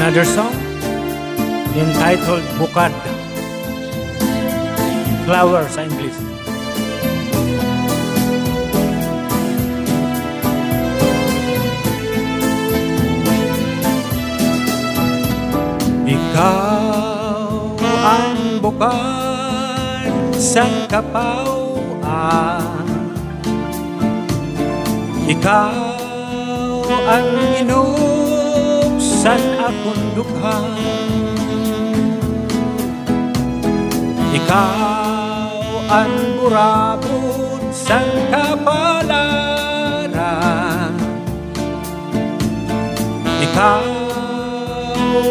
Another song entitled Bukad. Flower sa English. Ikaw ang bukad sa kapauan. Ikaw ang inuksan akong dughan. Ikaw ang burabot sa kapalaran. Ikaw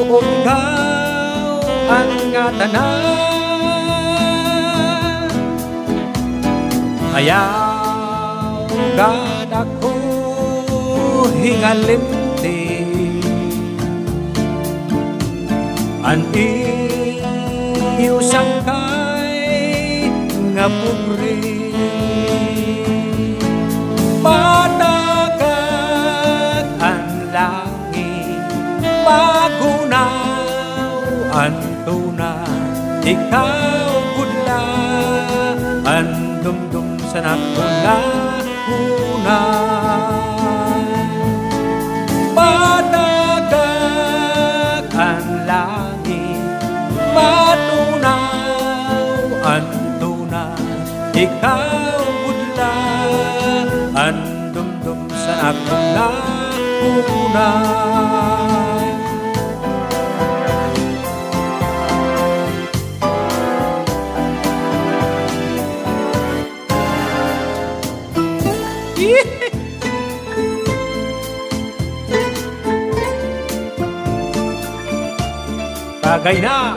unggaw ang tanan. Ayaw gad ako hingalimti an iyo sangkay nga pugri. Matagag ang langit, magunaw ang tuna. Ikaw pudla ang dumdum sa nakuna. Matagag ang langit, matunaw ang tuna. Ikaw pudla ang dumdum sa nakuna. Tagay na!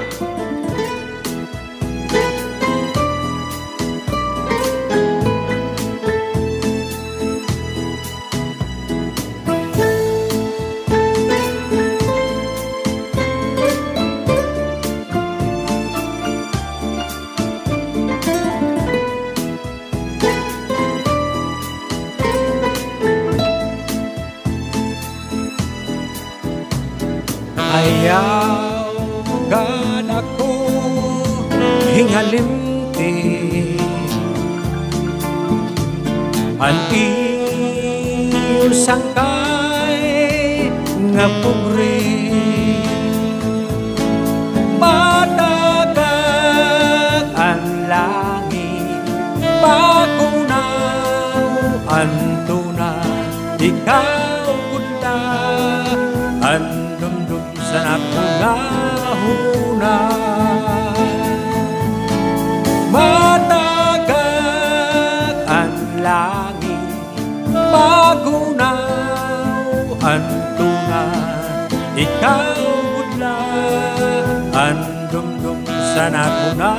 Ayaw gad ako hingalimti an iyo sangkay nga pugri. Matagag ang langit, magunaw ang tuna. Ikaw pudla ang dumdum sa nakuna. Matagag ang langit, magunaw ang tuna. Ikaw pudla ang dumdum sa nakuna.